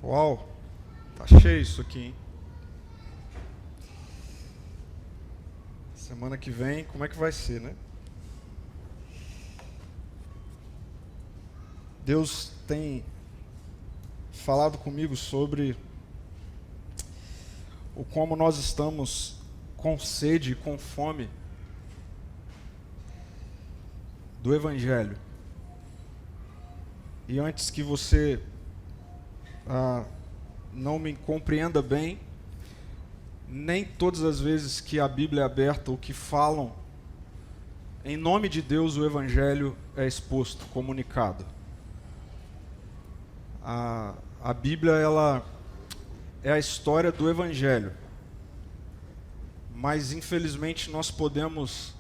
Uau, tá cheio isso aqui, hein? Semana que vem, como é que vai ser, né? Deus tem falado comigo sobre o como nós estamos com sede e com fome do Evangelho. E antes que você não me compreenda bem, nem todas as vezes que a Bíblia é aberta ou que falam em nome de Deus o Evangelho é exposto, comunicado. A Bíblia, ela é a história do Evangelho, mas infelizmente nós podemos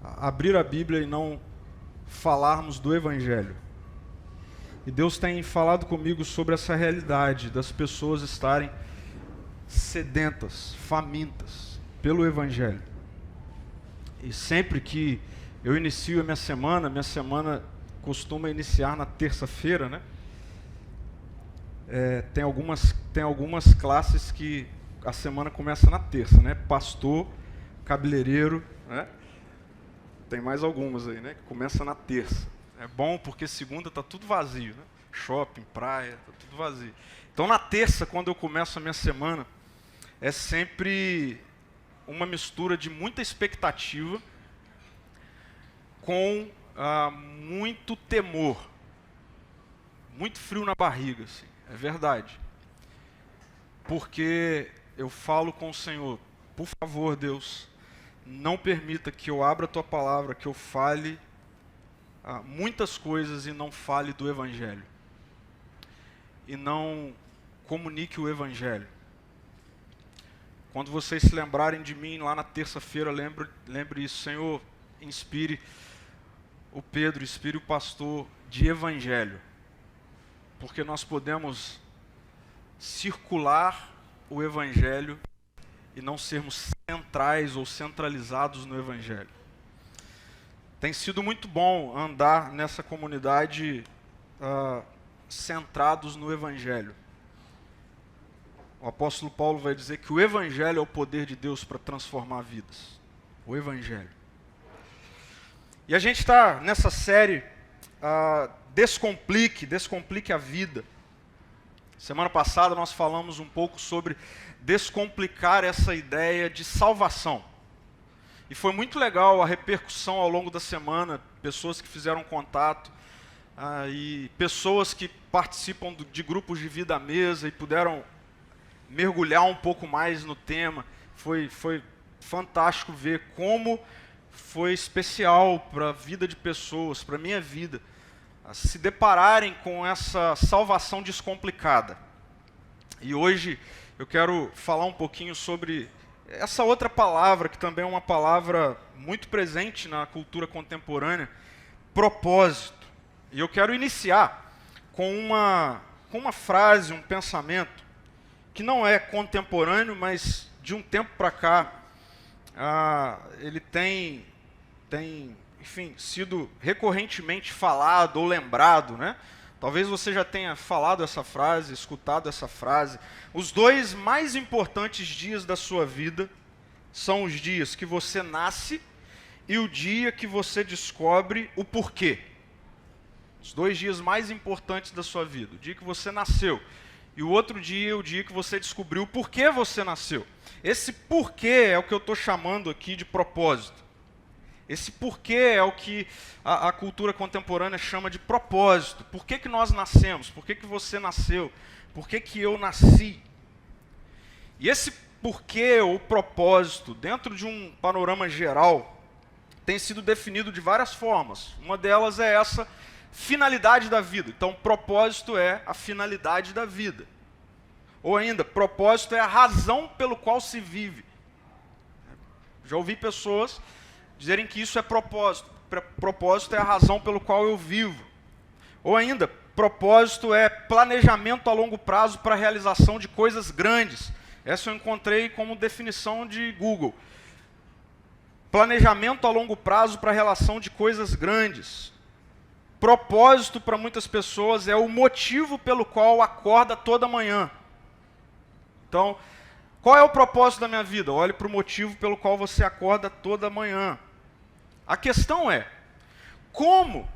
abrir a Bíblia e não falarmos do Evangelho. E Deus tem falado comigo sobre essa realidade das pessoas estarem sedentas, famintas pelo Evangelho. E sempre que eu inicio a minha semana costuma iniciar na terça-feira, né? Tem algumas classes que a semana começa na terça, né? Pastor, cabeleireiro, né? Tem mais algumas aí, né? Que começa na terça. É bom porque segunda está tudo vazio, né? Shopping, praia, está tudo vazio. Então na terça, quando eu começo a minha semana, é sempre uma mistura de muita expectativa com muito temor, muito frio na barriga, assim. É verdade. Porque eu falo com o Senhor, por favor, Deus, não permita que eu abra a Tua palavra, que eu fale muitas coisas e não fale do Evangelho. E não comunique o Evangelho. Quando vocês se lembrarem de mim lá na terça-feira, lembre isso. Senhor, inspire o Pedro, inspire o pastor de Evangelho. Porque nós podemos circular o Evangelho e não sermos centrais ou centralizados no Evangelho. Tem sido muito bom andar nessa comunidade centrados no Evangelho. O apóstolo Paulo vai dizer que o Evangelho é o poder de Deus para transformar vidas. O Evangelho. E a gente está nessa série Descomplique a Vida. Semana passada nós falamos um pouco sobre descomplicar essa ideia de salvação. E foi muito legal a repercussão ao longo da semana, pessoas que fizeram contato, e pessoas que participam de grupos de vida à mesa e puderam mergulhar um pouco mais no tema. Foi fantástico ver como foi especial para a vida de pessoas, para a minha vida, se depararem com essa salvação descomplicada. E hoje eu quero falar um pouquinho sobre essa outra palavra, que também é uma palavra muito presente na cultura contemporânea, propósito. E eu quero iniciar com uma frase, um pensamento, que não é contemporâneo, mas de um tempo para cá, ele tem, enfim, sido recorrentemente falado ou lembrado, né? Talvez você já tenha falado essa frase, escutado essa frase. Os dois mais importantes dias da sua vida são os dias que você nasce e o dia que você descobre o porquê. Os dois dias mais importantes da sua vida. O dia que você nasceu e o outro dia, o dia que você descobriu o porquê você nasceu. Esse porquê é o que eu estou chamando aqui de propósito. Esse porquê é o que a cultura contemporânea chama de propósito. Por que nós nascemos? Por que você nasceu? Por que eu nasci? E esse porquê ou propósito, dentro de um panorama geral, tem sido definido de várias formas. Uma delas é essa finalidade da vida. Então, propósito é a finalidade da vida. Ou ainda, propósito é a razão pelo qual se vive. Já ouvi pessoas dizerem que isso é propósito. Propósito é a razão pelo qual eu vivo. Ou ainda, propósito é planejamento a longo prazo para a realização de coisas grandes. Essa eu encontrei como definição de Google. Planejamento a longo prazo para a realização de coisas grandes. propósito para muitas pessoas é o motivo pelo qual acorda toda manhã. Então, qual é o propósito da minha vida? Olhe para o motivo pelo qual você acorda toda manhã. A questão é, como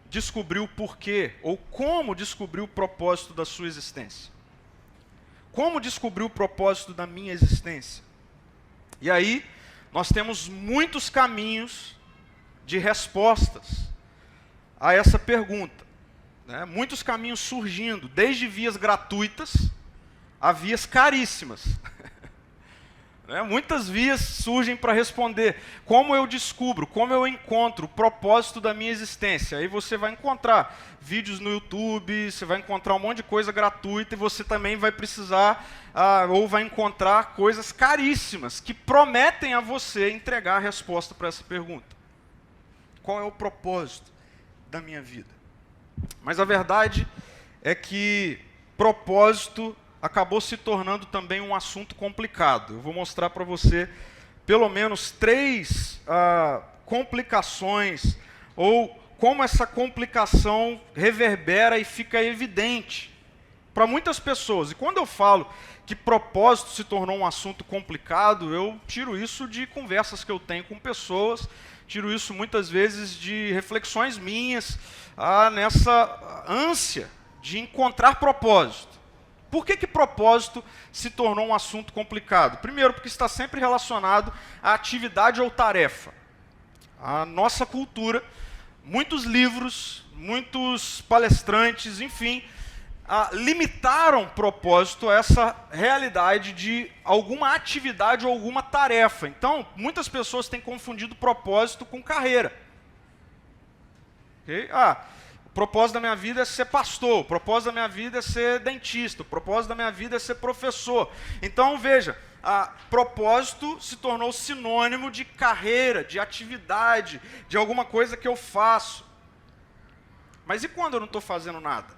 descobrir o porquê, ou como descobrir o propósito da sua existência? Como descobrir o propósito da minha existência? E aí, nós temos muitos caminhos de respostas a essa pergunta, né? Muitos caminhos surgindo, desde vias gratuitas a vias caríssimas. Muitas vias surgem para responder como eu descubro, como eu encontro o propósito da minha existência. Aí você vai encontrar vídeos no YouTube, você vai encontrar um monte de coisa gratuita e você também vai precisar, ou vai encontrar coisas caríssimas que prometem a você entregar a resposta para essa pergunta. Qual é o propósito da minha vida? Mas a verdade é que propósito acabou se tornando também um assunto complicado. Eu vou mostrar para você pelo menos 3 complicações, ou como essa complicação reverbera e fica evidente para muitas pessoas. E quando eu falo que propósito se tornou um assunto complicado, eu tiro isso de conversas que eu tenho com pessoas, tiro isso muitas vezes de reflexões minhas, nessa ânsia de encontrar propósito. Por que propósito se tornou um assunto complicado? Primeiro, porque está sempre relacionado à atividade ou tarefa. A nossa cultura, muitos livros, muitos palestrantes, enfim, limitaram propósito a essa realidade de alguma atividade ou alguma tarefa. Então, muitas pessoas têm confundido propósito com carreira. Okay? O propósito da minha vida é ser pastor, o propósito da minha vida é ser dentista, o propósito da minha vida é ser professor. Então, veja, propósito se tornou sinônimo de carreira, de atividade, de alguma coisa que eu faço. Mas e quando eu não estou fazendo nada?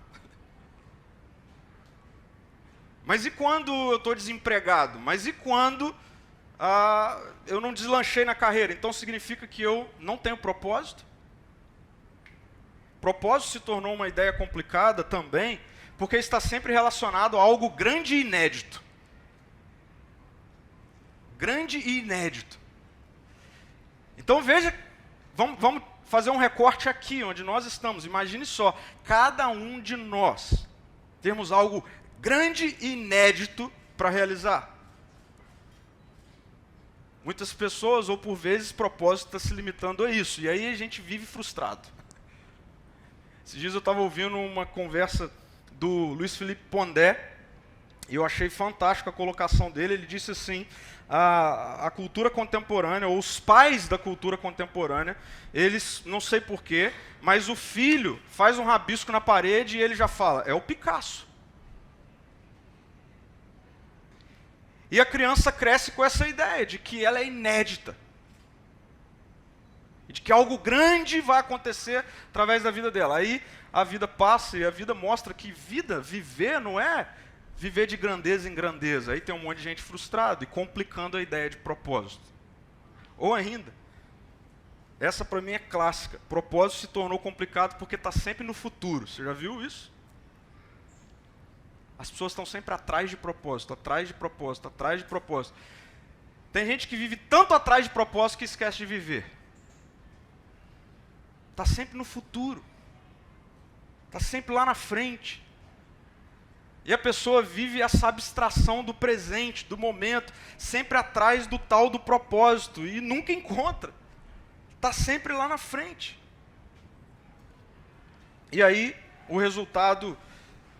Mas e quando eu estou desempregado? Mas e quando eu não deslanchei na carreira? Então significa que eu não tenho propósito? Propósito se tornou uma ideia complicada também, porque está sempre relacionado a algo grande e inédito. Grande e inédito. Então veja, vamos fazer um recorte aqui, onde nós estamos. Imagine só, cada um de nós temos algo grande e inédito para realizar. Muitas pessoas, ou por vezes, propósito está se limitando a isso. E aí a gente vive frustrado. Esses dias eu estava ouvindo uma conversa do Luiz Felipe Pondé, e eu achei fantástica a colocação dele. Ele disse assim, a cultura contemporânea, ou os pais da cultura contemporânea, eles, não sei porquê, mas o filho faz um rabisco na parede e ele já fala, é o Picasso. E a criança cresce com essa ideia de que ela é inédita. De que algo grande vai acontecer através da vida dela. Aí a vida passa e a vida mostra que viver não é viver de grandeza em grandeza. Aí tem um monte de gente frustrado e complicando a ideia de propósito. Ou ainda, essa para mim é clássica. Propósito se tornou complicado porque está sempre no futuro. Você já viu isso? As pessoas estão sempre atrás de propósito, atrás de propósito, atrás de propósito. Tem gente que vive tanto atrás de propósito que esquece de viver. Está sempre no futuro. Está sempre lá na frente. E a pessoa vive essa abstração do presente, do momento, sempre atrás do tal do propósito, e nunca encontra. Está sempre lá na frente. E aí, o resultado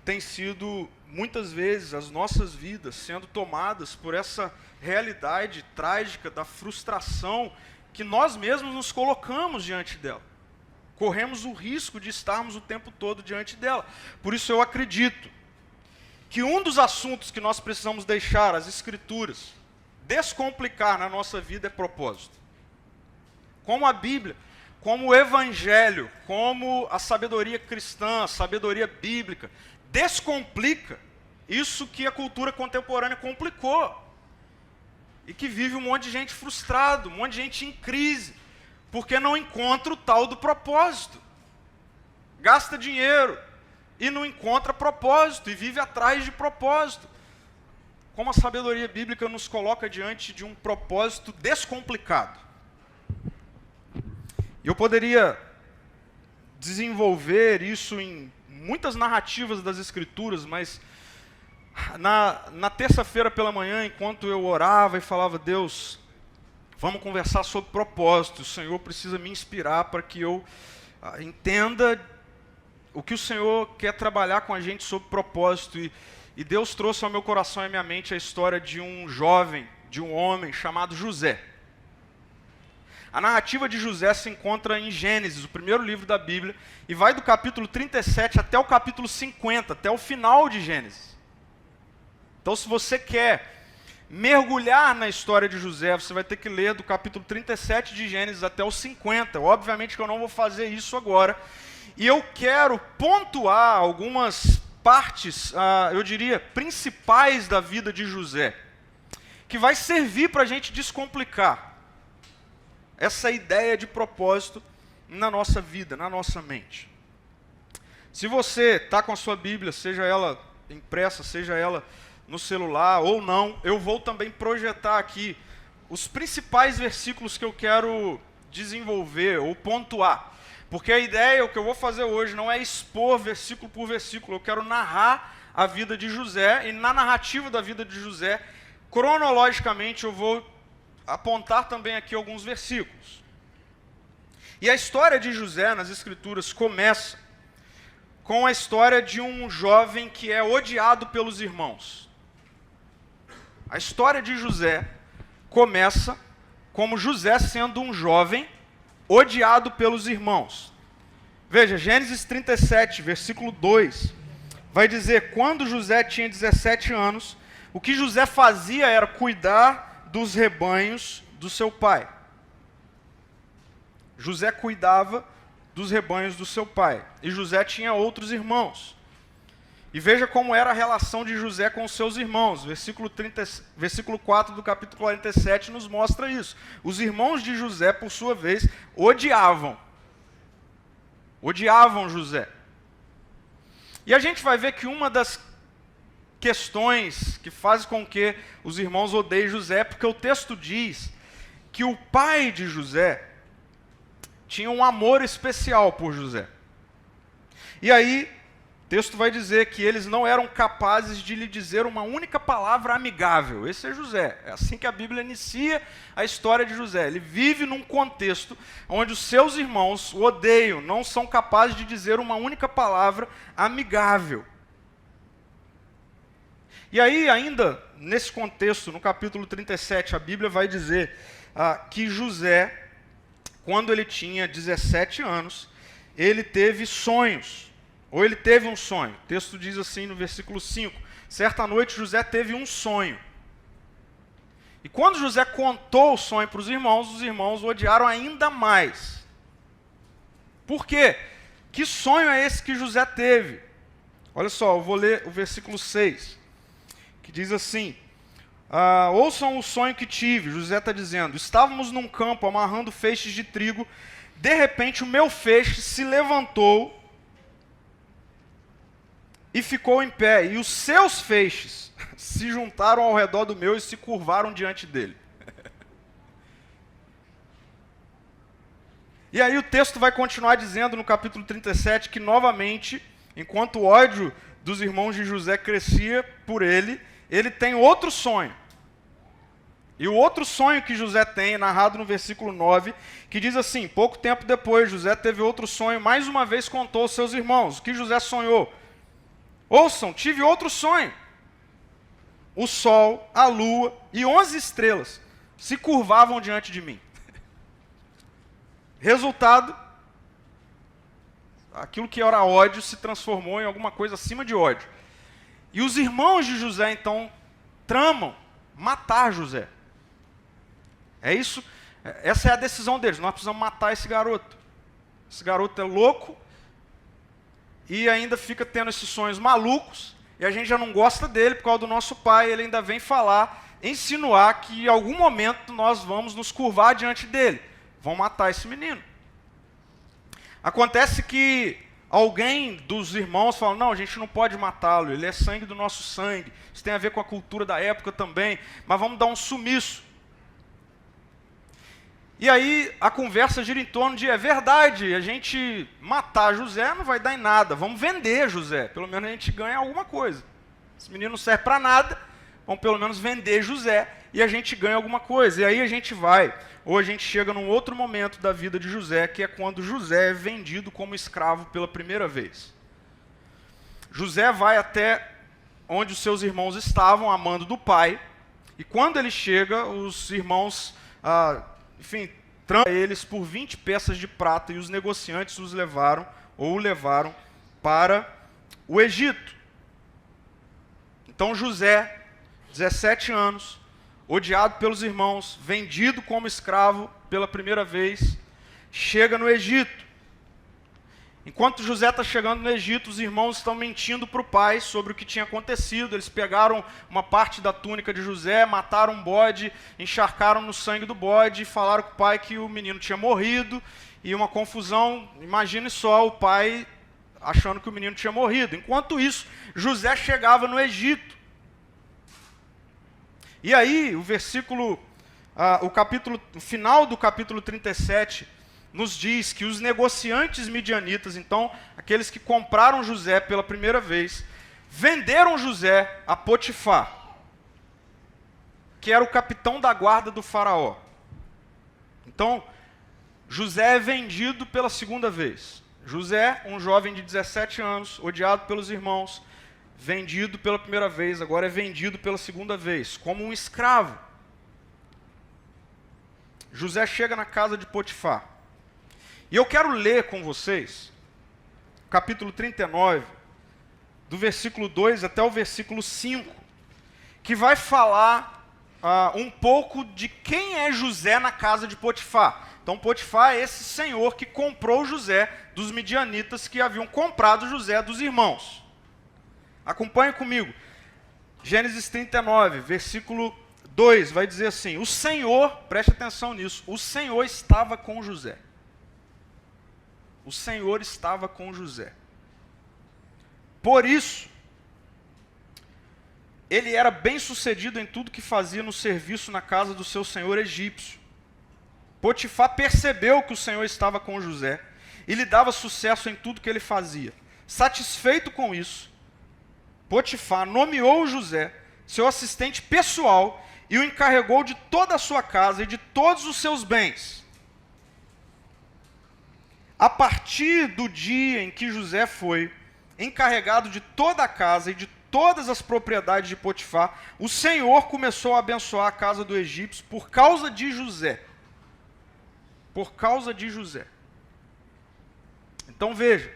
tem sido, muitas vezes, as nossas vidas sendo tomadas por essa realidade trágica da frustração que nós mesmos nos colocamos diante dela. Corremos o risco de estarmos o tempo todo diante dela. Por isso eu acredito que um dos assuntos que nós precisamos deixar as Escrituras descomplicar na nossa vida é propósito. Como a Bíblia, como o Evangelho, como a sabedoria cristã, a sabedoria bíblica, descomplica isso que a cultura contemporânea complicou. E que vive um monte de gente frustrado, um monte de gente em crise, porque não encontra o tal do propósito. gasta dinheiro e não encontra propósito, e vive atrás de propósito. Como a sabedoria bíblica nos coloca diante de um propósito descomplicado. Eu poderia desenvolver isso em muitas narrativas das Escrituras, mas na terça-feira pela manhã, enquanto eu orava e falava, Deus, vamos conversar sobre propósito, o Senhor precisa me inspirar para que eu entenda o que o Senhor quer trabalhar com a gente sobre propósito. E Deus trouxe ao meu coração e à minha mente a história de um jovem, de um homem chamado José. A narrativa de José se encontra em Gênesis, o primeiro livro da Bíblia, e vai do capítulo 37 até o capítulo 50, até o final de Gênesis. Então, se você quer mergulhar na história de José, você vai ter que ler do capítulo 37 de Gênesis até o 50. Obviamente que eu não vou fazer isso agora. E eu quero pontuar algumas partes, eu diria, principais da vida de José, que vai servir para a gente descomplicar essa ideia de propósito na nossa vida, na nossa mente. Se você está com a sua Bíblia, seja ela impressa, seja ela no celular ou não, eu vou também projetar aqui os principais versículos que eu quero desenvolver ou pontuar. Porque a ideia, o que eu vou fazer hoje, não é expor versículo por versículo, eu quero narrar a vida de José, e na narrativa da vida de José, cronologicamente eu vou apontar também aqui alguns versículos. E a história de José nas Escrituras começa com a história de um jovem que é odiado pelos irmãos. A história de José começa como José sendo um jovem odiado pelos irmãos. Veja, Gênesis 37, versículo 2, vai dizer, quando José tinha 17 anos, o que José fazia era cuidar dos rebanhos do seu pai. José cuidava dos rebanhos do seu pai. E José tinha outros irmãos. E veja como era a relação de José com os seus irmãos. Versículo 4 do capítulo 47 nos mostra isso. Os irmãos de José, por sua vez, odiavam José. E a gente vai ver que uma das questões que faz com que os irmãos odeiem José é porque o texto diz que o pai de José tinha um amor especial por José. E aí, o texto vai dizer que eles não eram capazes de lhe dizer uma única palavra amigável. Esse é José. É assim que a Bíblia inicia a história de José. Ele vive num contexto onde os seus irmãos o odeiam, não são capazes de dizer uma única palavra amigável. E aí, ainda nesse contexto, no capítulo 37, a Bíblia vai dizer que José, quando ele tinha 17 anos, ele teve sonhos. Ou ele teve um sonho. O texto diz assim no versículo 5. Certa noite José teve um sonho. E quando José contou o sonho para os irmãos o odiaram ainda mais. Por quê? Que sonho é esse que José teve? Olha só, eu vou ler o versículo 6. Que diz assim. Ouçam o sonho que tive. José está dizendo. Estávamos num campo amarrando feixes de trigo. De repente o meu feixe se levantou e ficou em pé, e os seus feixes se juntaram ao redor do meu e se curvaram diante dele. E aí o texto vai continuar dizendo no capítulo 37 que novamente, enquanto o ódio dos irmãos de José crescia por ele, ele tem outro sonho. E o outro sonho que José tem, narrado no versículo 9, que diz assim, pouco tempo depois José teve outro sonho, mais uma vez contou aos seus irmãos. O que José sonhou? Ouçam, tive outro sonho. O sol, a lua e 11 estrelas se curvavam diante de mim. Resultado, aquilo que era ódio se transformou em alguma coisa acima de ódio. E os irmãos de José, então, tramam matar José. É isso, essa é a decisão deles, nós precisamos matar esse garoto. Esse garoto é louco, e ainda fica tendo esses sonhos malucos, e a gente já não gosta dele por causa do nosso pai, ele ainda vem falar, insinuar que em algum momento nós vamos nos curvar diante dele. Vão matar esse menino. Acontece que alguém dos irmãos fala, não, a gente não pode matá-lo, ele é sangue do nosso sangue, isso tem a ver com a cultura da época também, mas vamos dar um sumiço. E aí a conversa gira em torno de, é verdade, a gente matar José não vai dar em nada, vamos vender José, pelo menos a gente ganha alguma coisa. Esse menino não serve para nada, vamos pelo menos vender José e a gente ganha alguma coisa. E aí a gente vai, ou a gente chega num outro momento da vida de José, que é quando José é vendido como escravo pela primeira vez. José vai até onde os seus irmãos estavam, amando do pai, e quando ele chega, os irmãos... eles por 20 peças de prata e os negociantes os levaram, ou o levaram, para o Egito. Então José, 17 anos, odiado pelos irmãos, vendido como escravo pela primeira vez, chega no Egito. Enquanto José está chegando no Egito, os irmãos estão mentindo para o pai sobre o que tinha acontecido. Eles pegaram uma parte da túnica de José, mataram um bode, encharcaram no sangue do bode e falaram com o pai que o menino tinha morrido. E uma confusão, imagine só o pai achando que o menino tinha morrido. Enquanto isso, José chegava no Egito. E aí, o final do capítulo 37, nos diz que os negociantes midianitas, então, aqueles que compraram José pela primeira vez, venderam José a Potifar, que era o capitão da guarda do faraó. Então, José é vendido pela segunda vez. José, um jovem de 17 anos, odiado pelos irmãos, vendido pela primeira vez, agora é vendido pela segunda vez, como um escravo. José chega na casa de Potifar. E eu quero ler com vocês, capítulo 39, do versículo 2 até o versículo 5, que vai falar um pouco de quem é José na casa de Potifar. Então Potifar é esse senhor que comprou José dos midianitas que haviam comprado José dos irmãos. Acompanhe comigo. Gênesis 39, versículo 2, vai dizer assim, o Senhor, preste atenção nisso, o Senhor estava com José. O Senhor estava com José. Por isso, ele era bem sucedido em tudo que fazia no serviço na casa do seu senhor egípcio. Potifar percebeu que o Senhor estava com José e lhe dava sucesso em tudo que ele fazia. Satisfeito com isso, Potifar nomeou José seu assistente pessoal e o encarregou de toda a sua casa e de todos os seus bens. A partir do dia em que José foi encarregado de toda a casa e de todas as propriedades de Potifar, o Senhor começou a abençoar a casa do egípcio por causa de José. Por causa de José. Então veja,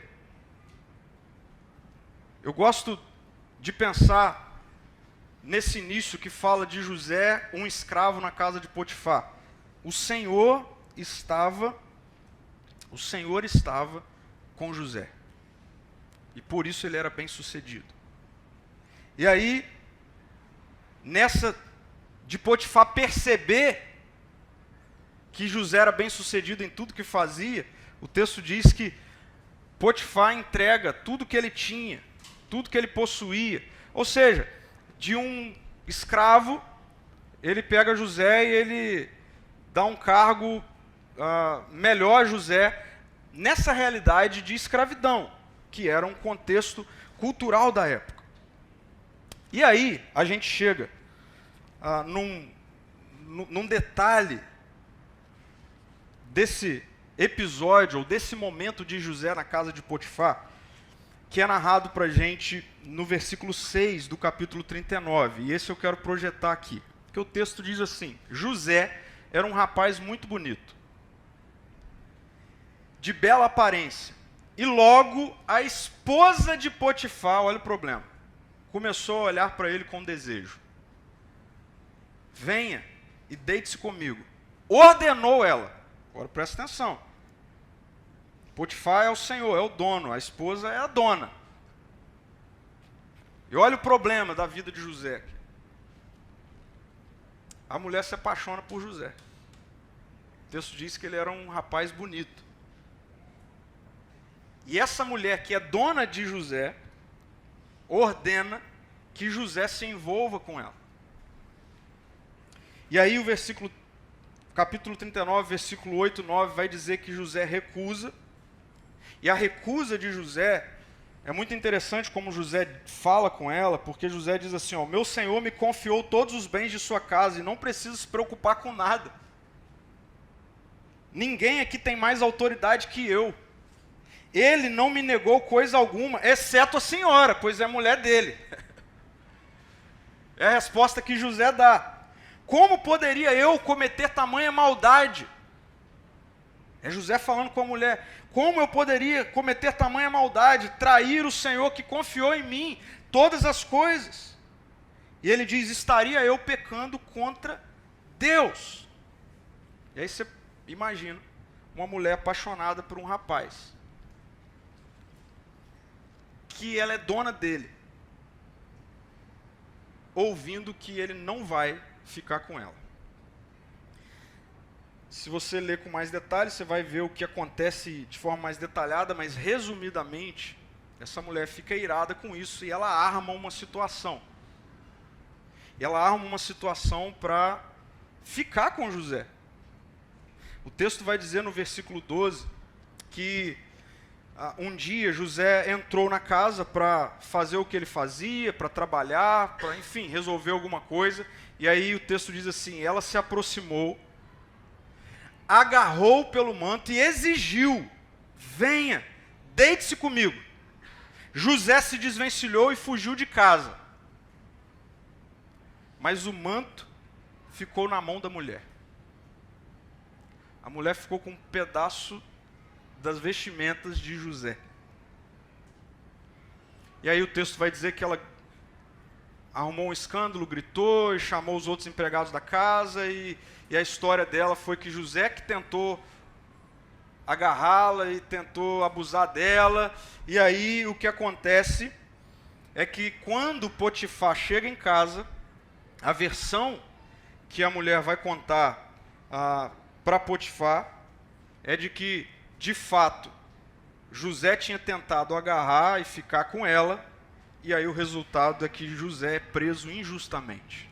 eu gosto de pensar nesse início que fala de José, um escravo na casa de Potifar. O Senhor estava com José. E por isso ele era bem sucedido. E aí, nessa de Potifar perceber que José era bem sucedido em tudo que fazia, o texto diz que Potifar entrega tudo que ele tinha, tudo que ele possuía. Ou seja, de um escravo, ele pega José e ele dá um cargo melhor a José nessa realidade de escravidão, que era um contexto cultural da época. E aí a gente chega num detalhe desse episódio, ou desse momento de José na casa de Potifar, que é narrado para a gente no versículo 6 do capítulo 39. E esse eu quero projetar aqui. Porque o texto diz assim, José era um rapaz muito bonito, de bela aparência. E logo a esposa de Potifar, olha o problema, começou a olhar para ele com desejo. Venha e deite-se comigo. Ordenou ela. Agora presta atenção. Potifar é o senhor, é o dono, a esposa é a dona. E olha o problema da vida de José. A mulher se apaixona por José. O texto diz que ele era um rapaz bonito. E essa mulher que é dona de José, ordena que José se envolva com ela. E aí capítulo 39, versículo 8 e 9, vai dizer que José recusa. E a recusa de José é muito interessante como José fala com ela, porque José diz assim, ó, meu senhor me confiou todos os bens de sua casa e não precisa se preocupar com nada. Ninguém aqui tem mais autoridade que eu. Ele não me negou coisa alguma, exceto a senhora, pois é mulher dele. É a resposta que José dá. Como poderia eu cometer tamanha maldade? É José falando com a mulher. Como eu poderia cometer tamanha maldade, trair o Senhor que confiou em mim todas as coisas? E ele diz, estaria eu pecando contra Deus? E aí você imagina uma mulher apaixonada por um rapaz, que ela é dona dele, ouvindo que ele não vai ficar com ela. Se você ler com mais detalhes, você vai ver o que acontece de forma mais detalhada, mas resumidamente, essa mulher fica irada com isso e ela arma uma situação. E ela arma uma situação para ficar com José. O texto vai dizer no versículo 12 que um dia José entrou na casa para fazer o que ele fazia, para trabalhar, para, enfim, resolver alguma coisa. E aí o texto diz assim, ela se aproximou, agarrou pelo manto e exigiu, venha, deite-se comigo. José se desvencilhou e fugiu de casa. Mas o manto ficou na mão da mulher. A mulher ficou com um pedaço das vestimentas de José. E aí o texto vai dizer que ela arrumou um escândalo, gritou e chamou os outros empregados da casa e a história dela foi que José que tentou agarrá-la e tentou abusar dela. E aí o que acontece é que quando Potifar chega em casa, a versão que a mulher vai contar para Potifar é de que, de fato, José tinha tentado agarrar e ficar com ela, e aí o resultado é que José é preso injustamente.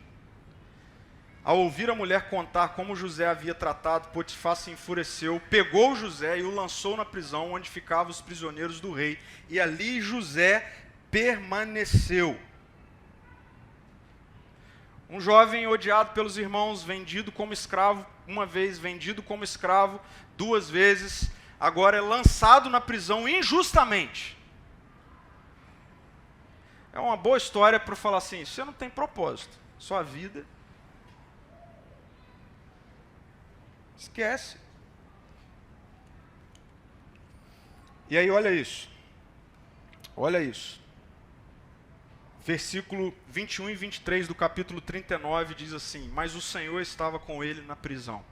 Ao ouvir a mulher contar como José havia tratado, Potifar se enfureceu, pegou José e o lançou na prisão onde ficavam os prisioneiros do rei, e ali José permaneceu. Um jovem odiado pelos irmãos, vendido como escravo uma vez, vendido como escravo duas vezes, agora é lançado na prisão injustamente. É uma boa história para falar assim, você não tem propósito, sua vida, esquece. E aí olha isso, versículo 21 e 23 do capítulo 39 diz assim, mas o Senhor estava com ele na prisão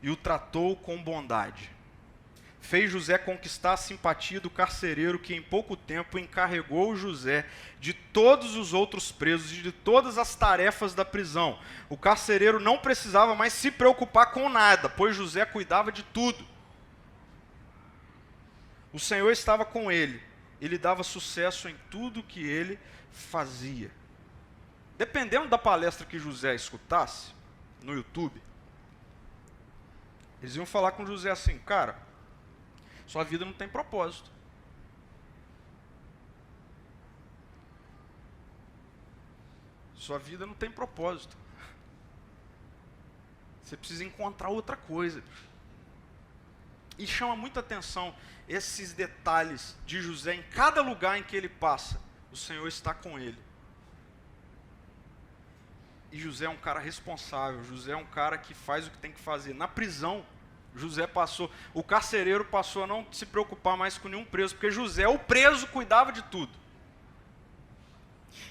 e o tratou com bondade. Fez José conquistar a simpatia do carcereiro que em pouco tempo encarregou José de todos os outros presos e de todas as tarefas da prisão. O carcereiro não precisava mais se preocupar com nada, pois José cuidava de tudo. O Senhor estava com ele, ele dava sucesso em tudo que ele fazia. Dependendo da palestra que José escutasse no YouTube, eles iam falar com José assim, cara, sua vida não tem propósito. Sua vida não tem propósito. Você precisa encontrar outra coisa. E chama muita atenção esses detalhes de José em cada lugar em que ele passa. O Senhor está com ele. E José é um cara responsável. José é um cara que faz o que tem que fazer. Na prisão, o carcereiro passou a não se preocupar mais com nenhum preso, porque José, o preso, cuidava de tudo.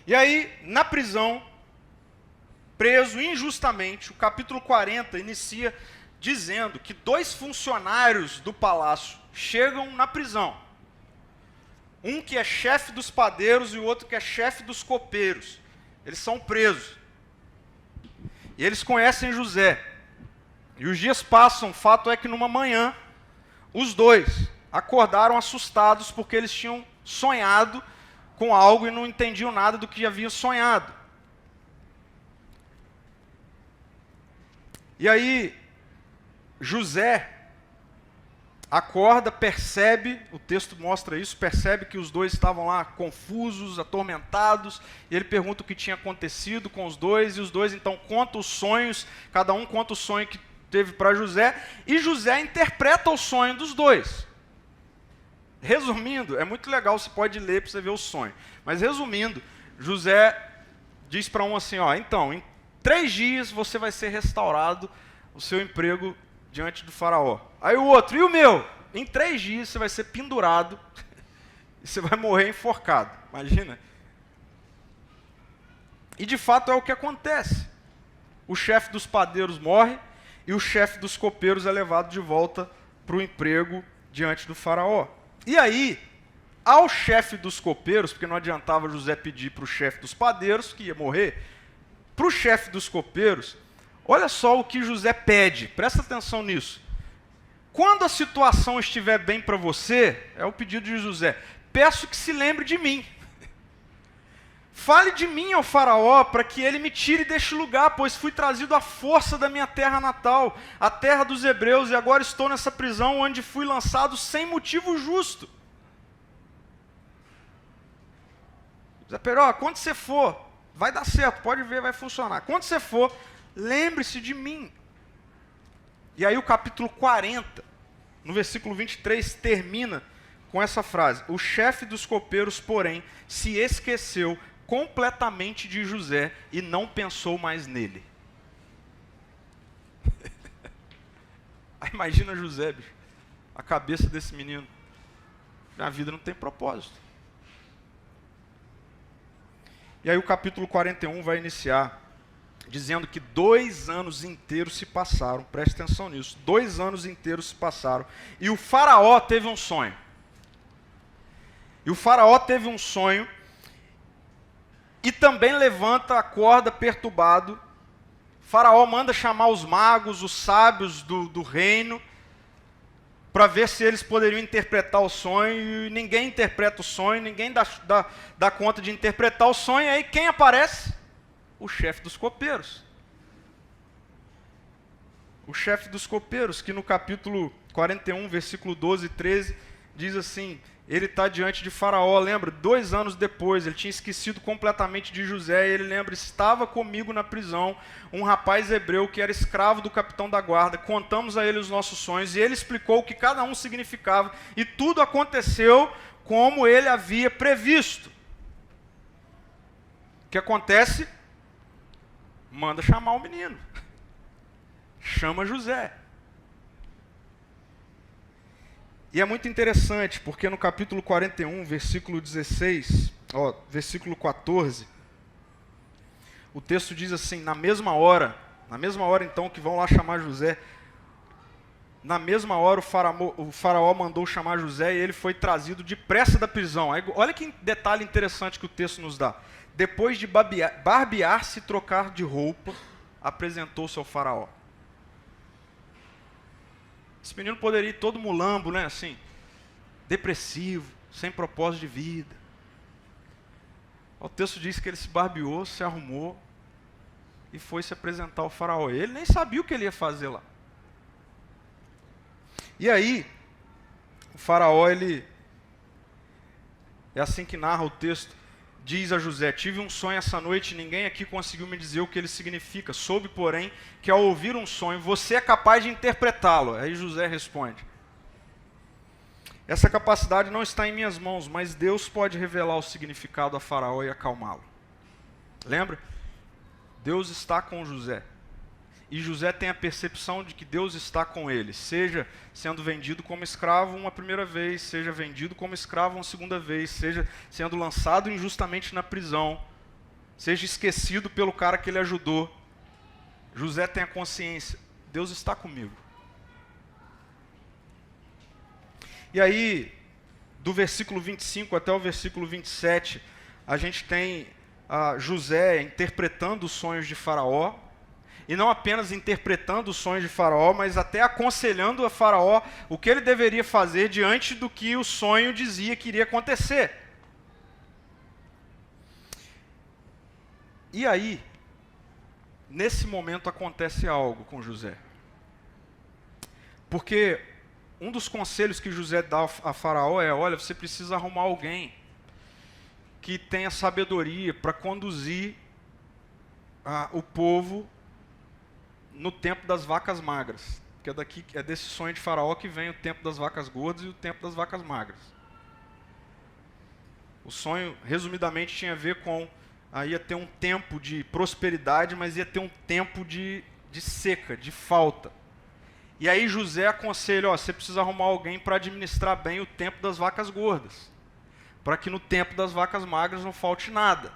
E aí, na prisão, preso injustamente, o capítulo 40 inicia dizendo que 2 funcionários do palácio chegam na prisão. Um que é chefe dos padeiros e o outro que é chefe dos copeiros. Eles são presos. E eles conhecem José. E os dias passam, o fato é que numa manhã, os dois acordaram assustados porque eles tinham sonhado com algo e não entendiam nada do que haviam sonhado. E aí, José acorda, percebe, o texto mostra isso, percebe que os dois estavam lá confusos, atormentados, e ele pergunta o que tinha acontecido com os dois, e os dois então contam os sonhos, cada um conta o sonho que teve para José, e José interpreta o sonho dos dois. Resumindo, é muito legal, você pode ler para você ver o sonho, mas resumindo, José diz para um assim, ó, então, em 3 dias você vai ser restaurado o seu emprego diante do faraó. Aí o outro, e o meu? Em 3 dias você vai ser pendurado e você vai morrer enforcado. Imagina. E de fato é o que acontece. O chefe dos padeiros morre e o chefe dos copeiros é levado de volta para o emprego diante do faraó. E aí, ao chefe dos copeiros, porque não adiantava José pedir para o chefe dos padeiros, que ia morrer, para o chefe dos copeiros, olha só o que José pede, presta atenção nisso. Quando a situação estiver bem para você, é o pedido de José, peço que se lembre de mim. Fale de mim ao faraó, para que ele me tire deste lugar, pois fui trazido à força da minha terra natal, a terra dos hebreus, e agora estou nessa prisão onde fui lançado sem motivo justo. José Pedro, ó, quando você for, vai dar certo, pode ver, vai funcionar. Quando você for, lembre-se de mim. E aí o capítulo 40, no versículo 23, termina com essa frase. O chefe dos copeiros, porém, se esqueceu completamente de José e não pensou mais nele. Aí imagina José, bicho, a cabeça desse menino. A vida não tem propósito. E aí o capítulo 41 vai iniciar dizendo que 2 anos inteiros se passaram, preste atenção nisso, 2 anos inteiros se passaram, e o faraó teve um sonho. E o faraó teve um sonho, e também levanta a corda perturbado. O faraó manda chamar os magos, os sábios do reino, para ver se eles poderiam interpretar o sonho, e ninguém interpreta o sonho, ninguém dá conta de interpretar o sonho, e aí quem aparece? O chefe dos copeiros. O chefe dos copeiros, que no capítulo 41, versículo 12 e 13, diz assim, ele está diante de Faraó, lembra? 2 anos depois, ele tinha esquecido completamente de José, e ele lembra, estava comigo na prisão um rapaz hebreu que era escravo do capitão da guarda, contamos a ele os nossos sonhos, e ele explicou o que cada um significava, e tudo aconteceu como ele havia previsto. O que acontece? Manda chamar o menino. Chama José. E é muito interessante, porque no capítulo 41, versículo 16, versículo 14, o texto diz assim, na mesma hora então que vão lá chamar José, na mesma hora o faraó mandou chamar José e ele foi trazido depressa da prisão. Aí, olha que detalhe interessante que o texto nos dá. Depois de barbear-se e trocar de roupa, apresentou-se ao faraó. Esse menino poderia ir todo mulambo, né, assim, depressivo, sem propósito de vida. O texto diz que ele se barbeou, se arrumou e foi se apresentar ao faraó. Ele nem sabia o que ele ia fazer lá. E aí, o faraó, é assim que narra o texto, diz a José, tive um sonho essa noite e ninguém aqui conseguiu me dizer o que ele significa. Soube, porém, que ao ouvir um sonho, você é capaz de interpretá-lo. Aí José responde, essa capacidade não está em minhas mãos, mas Deus pode revelar o significado a Faraó e acalmá-lo. Lembra? Deus está com José. E José tem a percepção de que Deus está com ele, seja sendo vendido como escravo uma primeira vez, seja vendido como escravo uma segunda vez, seja sendo lançado injustamente na prisão, seja esquecido pelo cara que ele ajudou. José tem a consciência, Deus está comigo. E aí, do versículo 25 até o versículo 27, a gente tem José interpretando os sonhos de Faraó, e não apenas interpretando os sonhos de Faraó, mas até aconselhando a Faraó o que ele deveria fazer diante do que o sonho dizia que iria acontecer. E aí, nesse momento acontece algo com José. Porque um dos conselhos que José dá a Faraó é: olha, você precisa arrumar alguém que tenha sabedoria para conduzir o povo no tempo das vacas magras. Porque é desse sonho de Faraó que vem o tempo das vacas gordas e o tempo das vacas magras. O sonho, resumidamente, tinha a ver com ia ter um tempo de prosperidade, mas ia ter um tempo de seca, de falta. E aí José aconselha: você precisa arrumar alguém para administrar bem o tempo das vacas gordas, para que no tempo das vacas magras não falte nada.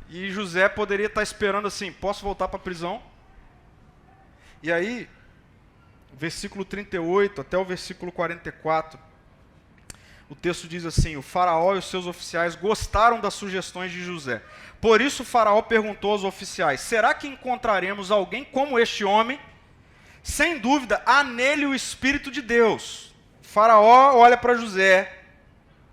E José poderia estar esperando assim: posso voltar para a prisão? E aí, versículo 38 até o versículo 44, o texto diz assim: o Faraó e os seus oficiais gostaram das sugestões de José. Por isso o Faraó perguntou aos oficiais: será que encontraremos alguém como este homem? Sem dúvida, há nele o Espírito de Deus. O Faraó olha para José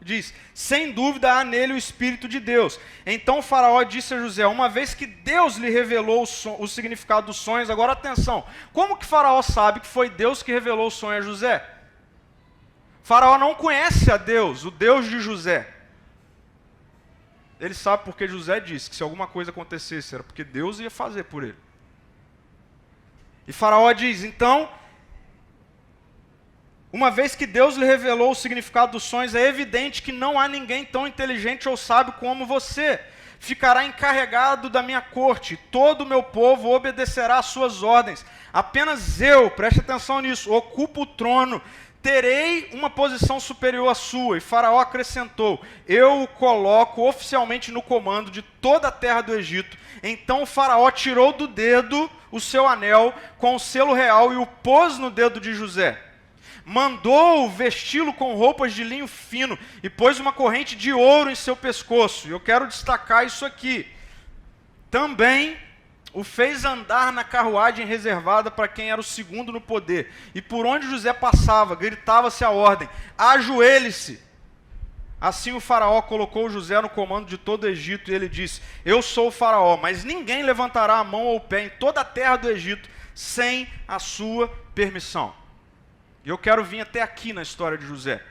e diz: sem dúvida há nele o Espírito de Deus. Então o Faraó disse a José: uma vez que Deus lhe revelou o significado dos sonhos, agora atenção, como que Faraó sabe que foi Deus que revelou o sonho a José? Faraó não conhece a Deus, o Deus de José. Ele sabe porque José disse que se alguma coisa acontecesse era porque Deus ia fazer por ele. E Faraó diz: então, uma vez que Deus lhe revelou o significado dos sonhos, é evidente que não há ninguém tão inteligente ou sábio como você. Ficará encarregado da minha corte, todo o meu povo obedecerá às suas ordens. Apenas eu, preste atenção nisso, ocupo o trono. Terei uma posição superior à sua. E Faraó acrescentou: eu o coloco oficialmente no comando de toda a terra do Egito. Então o Faraó tirou do dedo o seu anel com o selo real e o pôs no dedo de José. Mandou vesti-lo com roupas de linho fino e pôs uma corrente de ouro em seu pescoço. E eu quero destacar isso aqui. Também o fez andar na carruagem reservada para quem era o segundo no poder. E por onde José passava, gritava-se a ordem: ajoelhe-se. Assim o Faraó colocou José no comando de todo o Egito, e ele disse: eu sou o Faraó, mas ninguém levantará a mão ou o pé em toda a terra do Egito sem a sua permissão. E eu quero vir até aqui na história de José.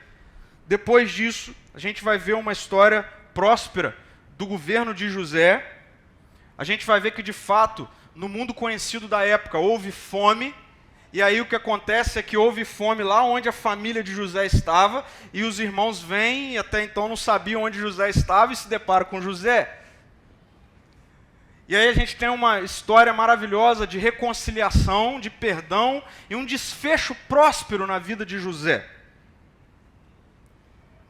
Depois disso, a gente vai ver uma história próspera do governo de José. A gente vai ver que, de fato, no mundo conhecido da época, houve fome. E aí o que acontece é que houve fome lá onde a família de José estava, e os irmãos vêm e até então não sabiam onde José estava e se deparam com José. E aí a gente tem uma história maravilhosa de reconciliação, de perdão e um desfecho próspero na vida de José.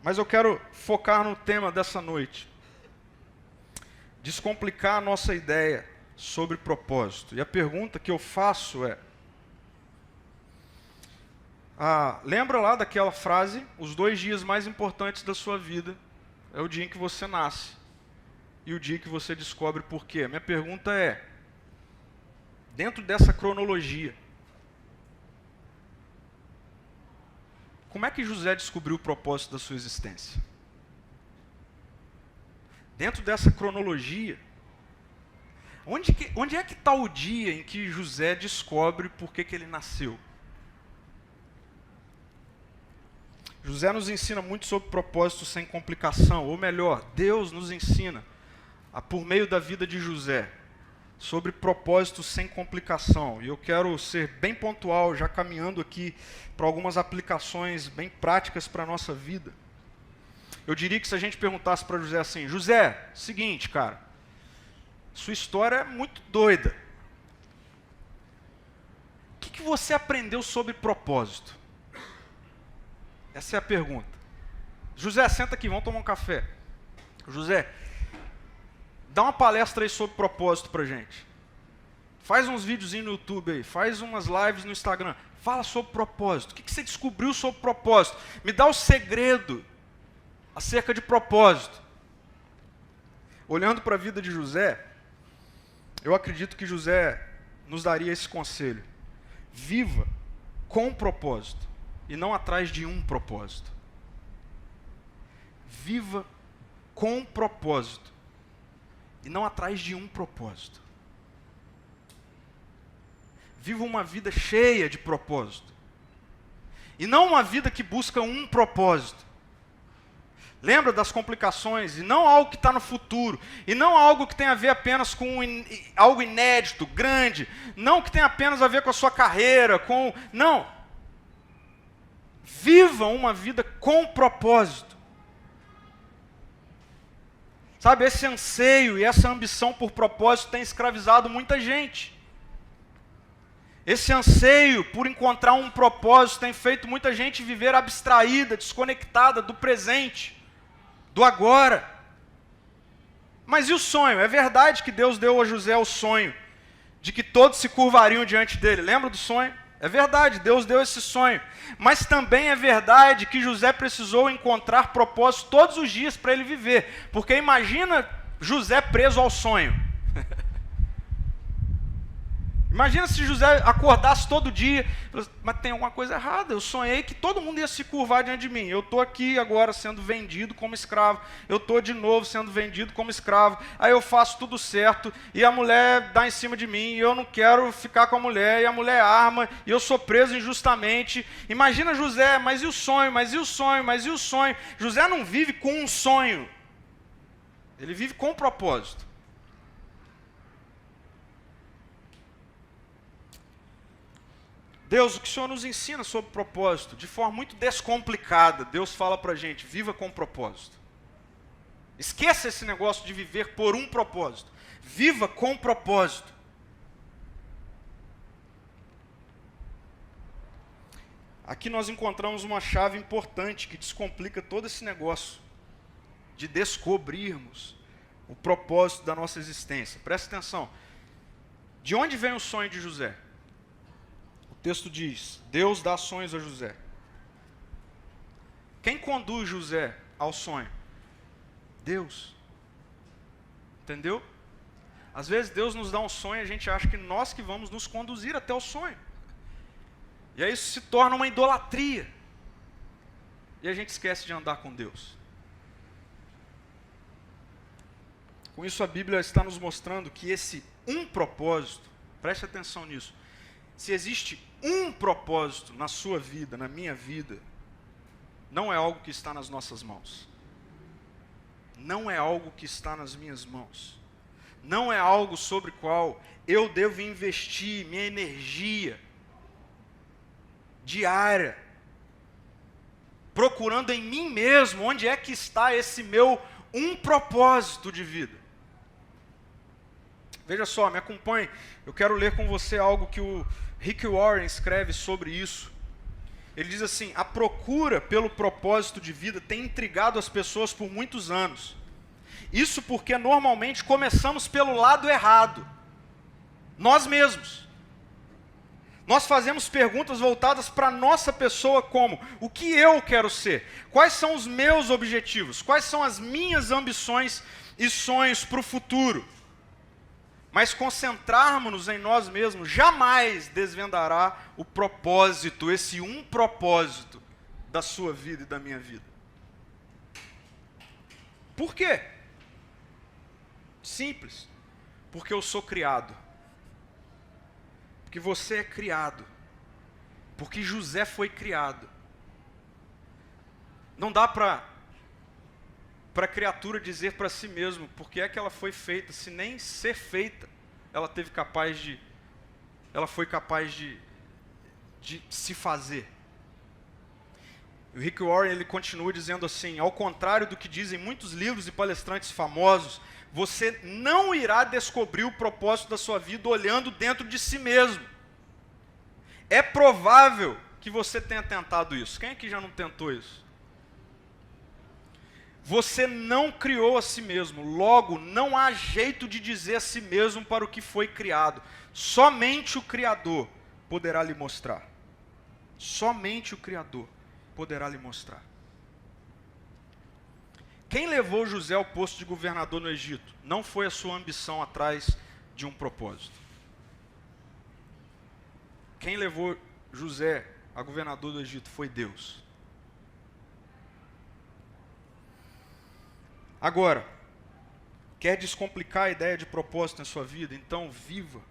Mas eu quero focar no tema dessa noite. Descomplicar a nossa ideia sobre propósito. E a pergunta que eu faço é: lembra lá daquela frase: os 2 dias mais importantes da sua vida é o dia em que você nasce e o dia que você descobre por quê. A minha pergunta é: dentro dessa cronologia, como é que José descobriu o propósito da sua existência? Dentro dessa cronologia, onde é que está o dia em que José descobre por que ele nasceu? José nos ensina muito sobre propósito sem complicação, ou melhor, Deus nos ensina, por meio da vida de José, sobre propósito sem complicação. E eu quero ser bem pontual, já caminhando aqui para algumas aplicações bem práticas para a nossa vida. Eu diria que se a gente perguntasse para José assim: José, seguinte, cara, sua história é muito doida. O que você aprendeu sobre propósito? Essa é a pergunta. José, senta aqui, vamos tomar um café. José, dá uma palestra aí sobre propósito pra gente. Faz uns videozinhos no YouTube aí, faz umas lives no Instagram. Fala sobre propósito. O que você descobriu sobre propósito? Me dá o segredo acerca de propósito. Olhando para a vida de José, eu acredito que José nos daria esse conselho. Viva com propósito e não atrás de um propósito. Viva com propósito e não atrás de um propósito. Viva uma vida cheia de propósito e não uma vida que busca um propósito. Lembra das complicações, e não algo que está no futuro, e não algo que tem a ver apenas com algo inédito, grande, não que tenha apenas a ver com a sua carreira, não. Viva uma vida com propósito. Sabe, esse anseio e essa ambição por propósito tem escravizado muita gente. Esse anseio por encontrar um propósito tem feito muita gente viver abstraída, desconectada do presente, do agora. Mas e o sonho? É verdade que Deus deu a José o sonho de que todos se curvariam diante dele. Lembra do sonho? É verdade, Deus deu esse sonho. Mas também é verdade que José precisou encontrar propósito todos os dias para ele viver. Porque imagina José preso ao sonho. Imagina se José acordasse todo dia, mas tem alguma coisa errada, eu sonhei que todo mundo ia se curvar diante de mim, eu estou aqui agora sendo vendido como escravo, eu estou de novo sendo vendido como escravo, aí eu faço tudo certo, e a mulher dá em cima de mim, e eu não quero ficar com a mulher, e a mulher arma, e eu sou preso injustamente. Imagina José, mas e o sonho, mas e o sonho, mas e o sonho? José não vive com um sonho, ele vive com um propósito. Deus, o que o Senhor nos ensina sobre propósito? De forma muito descomplicada, Deus fala para a gente, viva com propósito. Esqueça esse negócio de viver por um propósito. Viva com propósito. Aqui nós encontramos uma chave importante que descomplica todo esse negócio de descobrirmos o propósito da nossa existência. Presta atenção. De onde vem o sonho de José? O texto diz, Deus dá sonhos a José. Quem conduz José ao sonho? Deus. Entendeu? Às vezes Deus nos dá um sonho e a gente acha que nós que vamos nos conduzir até o sonho. E aí isso se torna uma idolatria. E a gente esquece de andar com Deus. Com isso a Bíblia está nos mostrando que esse um propósito, preste atenção nisso, se existe um propósito na sua vida, na minha vida, não é algo que está nas nossas mãos. Não é algo que está nas minhas mãos. Não é algo sobre o qual eu devo investir minha energia diária, procurando em mim mesmo onde é que está esse meu um propósito de vida. Veja só, me acompanhe, eu quero ler com você algo que o Rick Warren escreve sobre isso. Ele diz assim, a procura pelo propósito de vida tem intrigado as pessoas por muitos anos. Isso porque normalmente começamos pelo lado errado, nós mesmos. Nós fazemos perguntas voltadas para a nossa pessoa como, o que eu quero ser? Quais são os meus objetivos? Quais são as minhas ambições e sonhos para o futuro? Mas concentrarmos-nos em nós mesmos jamais desvendará o propósito, esse um propósito da sua vida e da minha vida. Por quê? Simples. Porque eu sou criado. Porque você é criado. Porque José foi criado. Não dá para a criatura dizer para si mesmo por que é que ela foi feita, se nem ser feita ela foi capaz de se fazer. O Rick Warren ele continua dizendo assim, ao contrário do que dizem muitos livros e palestrantes famosos, você não irá descobrir o propósito da sua vida olhando dentro de si mesmo. É provável que você tenha tentado isso. Quem aqui já não tentou isso? Você não criou a si mesmo, logo não há jeito de dizer a si mesmo para o que foi criado. Somente o Criador poderá lhe mostrar. Somente o Criador poderá lhe mostrar. Quem levou José ao posto de governador no Egito? Não foi a sua ambição atrás de um propósito. Quem levou José a governador do Egito foi Deus. Agora, quer descomplicar a ideia de propósito na sua vida? Então viva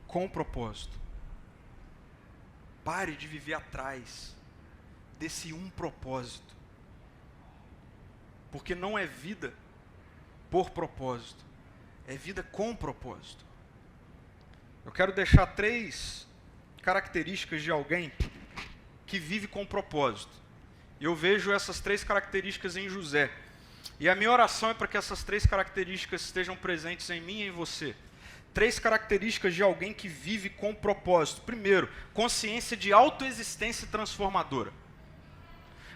com propósito. Pare de viver atrás desse um propósito. Porque não é vida por propósito, é vida com propósito. Eu quero deixar 3 características de alguém que vive com propósito. E eu vejo essas 3 características em José. E a minha oração é para que essas 3 características estejam presentes em mim e em você. 3 características de alguém que vive com propósito. Primeiro, consciência de autoexistência transformadora.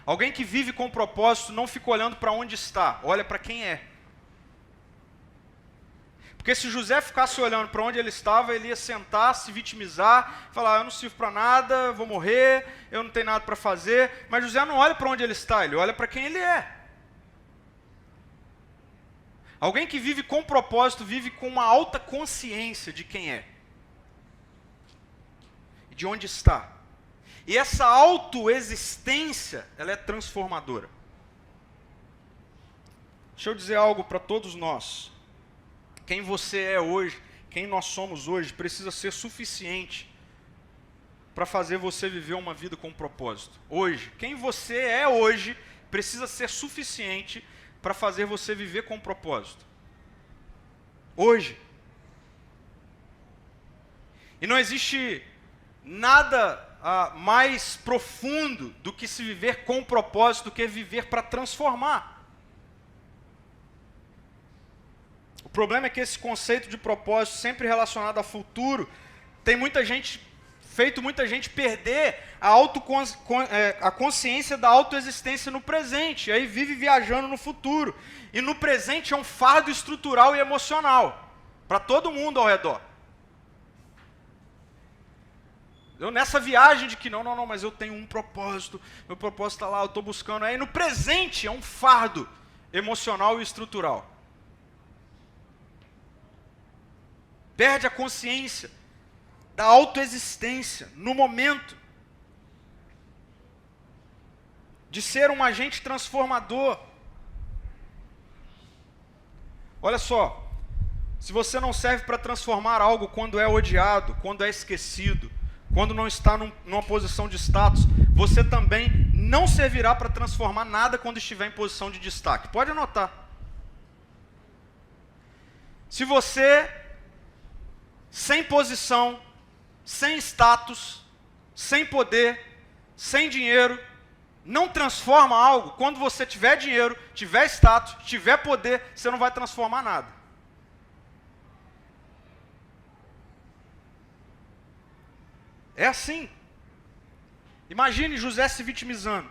Alguém que vive com propósito não fica olhando para onde está, olha para quem é. Porque se José ficasse olhando para onde ele estava, ele ia sentar, se vitimizar, falar, eu não sirvo para nada, vou morrer, eu não tenho nada para fazer. Mas José não olha para onde ele está, ele olha para quem ele é. Alguém que vive com propósito, vive com uma alta consciência de quem é. E de onde está. E essa autoexistência, ela é transformadora. Deixa eu dizer algo para todos nós. Quem você é hoje, quem nós somos hoje, precisa ser suficiente para fazer você viver uma vida com propósito. Hoje, quem você é hoje, precisa ser suficiente para fazer você viver com propósito. Hoje. E não existe nada mais profundo do que se viver com propósito, do que viver para transformar. O problema é que esse conceito de propósito, sempre relacionado a futuro, tem feito muita gente perder a consciência da autoexistência no presente, e aí vive viajando no futuro. E no presente é um fardo estrutural e emocional, para todo mundo ao redor. Eu nessa viagem de que não, mas eu tenho um propósito, meu propósito está lá, eu estou buscando. Aí no presente é um fardo emocional e estrutural. Perde a consciência da autoexistência no momento. De ser um agente transformador. Olha só, se você não serve para transformar algo quando é odiado, quando é esquecido, quando não está numa posição de status, você também não servirá para transformar nada quando estiver em posição de destaque. Pode anotar. Se você, sem posição, sem status, sem poder, sem dinheiro, não transforma algo, quando você tiver dinheiro, tiver status, tiver poder, você não vai transformar nada. É assim. Imagine José se vitimizando.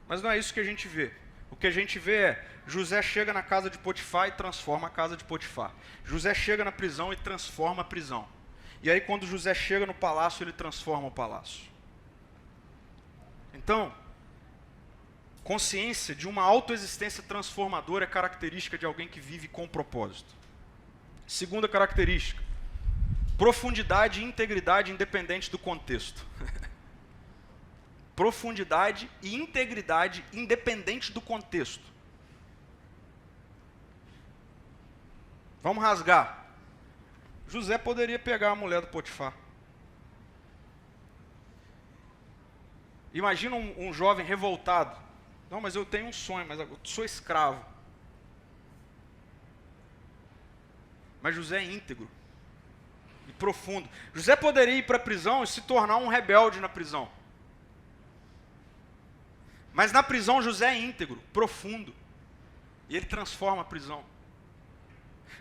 Mas não é isso que a gente vê. O que a gente vê é, José chega na casa de Potifar e transforma a casa de Potifar. José chega na prisão e transforma a prisão. E aí quando José chega no palácio, ele transforma o palácio. Então, consciência de uma autoexistência transformadora é característica de alguém que vive com propósito. Segunda característica, profundidade e integridade independente do contexto. Profundidade e integridade independente do contexto. Vamos rasgar. José poderia pegar a mulher do Potifar. Imagina um jovem revoltado. Não, mas eu tenho um sonho, mas eu sou escravo. Mas José é íntegro e profundo. José poderia ir para a prisão e se tornar um rebelde na prisão. Mas na prisão José é íntegro, profundo. E ele transforma a prisão.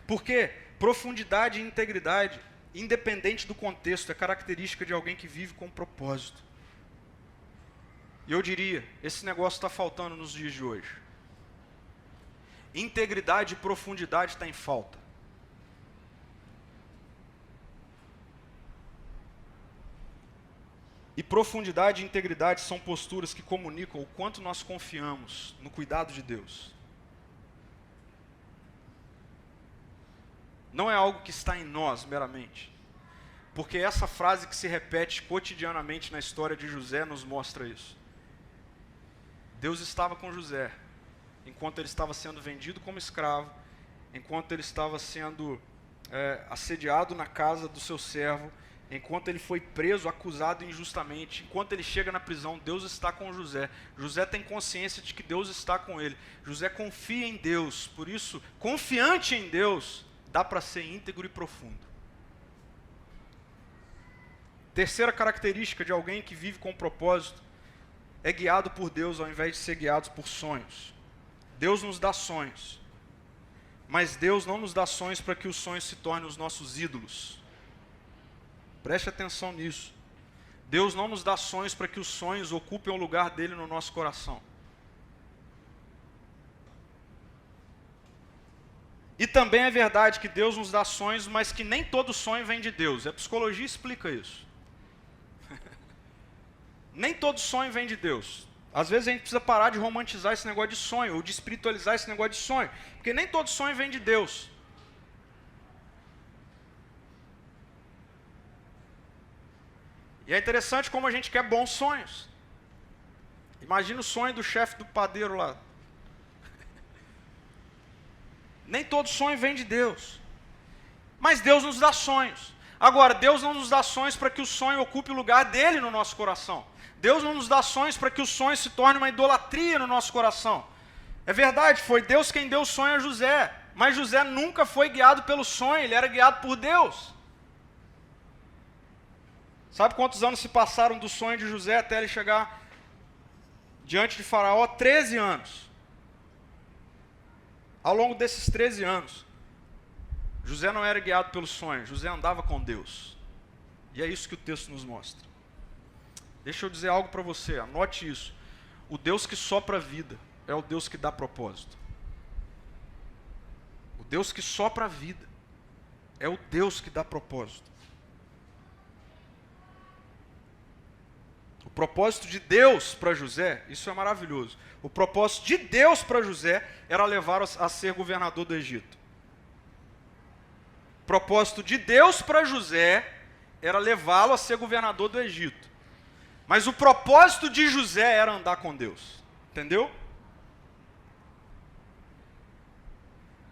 Por quê? Profundidade e integridade, independente do contexto, é característica de alguém que vive com propósito. E eu diria, esse negócio está faltando nos dias de hoje. Integridade e profundidade está em falta. E profundidade e integridade são posturas que comunicam o quanto nós confiamos no cuidado de Deus. Não é algo que está em nós meramente. Porque essa frase que se repete cotidianamente na história de José nos mostra isso. Deus estava com José, enquanto ele estava sendo vendido como escravo, enquanto ele estava sendo assediado na casa do seu servo, enquanto ele foi preso, acusado injustamente, enquanto ele chega na prisão, Deus está com José. José tem consciência de que Deus está com ele. José confia em Deus, por isso, confiante em Deus, dá para ser íntegro e profundo. Terceira característica de alguém que vive com propósito é guiado por Deus ao invés de ser guiado por sonhos. Deus nos dá sonhos, mas Deus não nos dá sonhos para que os sonhos se tornem os nossos ídolos. Preste atenção nisso. Deus não nos dá sonhos para que os sonhos ocupem o lugar dele no nosso coração. E também é verdade que Deus nos dá sonhos, mas que nem todo sonho vem de Deus. A psicologia explica isso. Nem todo sonho vem de Deus. Às vezes a gente precisa parar de romantizar esse negócio de sonho, ou de espiritualizar esse negócio de sonho, porque nem todo sonho vem de Deus. E é interessante como a gente quer bons sonhos. Imagina o sonho do chefe do padeiro lá. Nem todo sonho vem de Deus. Mas Deus nos dá sonhos. Agora, Deus não nos dá sonhos para que o sonho ocupe o lugar dele no nosso coração. Deus não nos dá sonhos para que o sonho se torne uma idolatria no nosso coração. É verdade, foi Deus quem deu o sonho a José. Mas José nunca foi guiado pelo sonho, ele era guiado por Deus. Sabe quantos anos se passaram do sonho de José até ele chegar diante de Faraó? 13 anos. Ao longo desses 13 anos, José não era guiado pelo sonho, José andava com Deus. E é isso que o texto nos mostra. Deixa eu dizer algo para você, anote isso. O Deus que sopra a vida é o Deus que dá propósito. O Deus que sopra a vida é o Deus que dá propósito. O propósito de Deus para José, isso é maravilhoso. O propósito de Deus para José era levá-lo a ser governador do Egito. O propósito de Deus para José era levá-lo a ser governador do Egito. Mas o propósito de José era andar com Deus. Entendeu?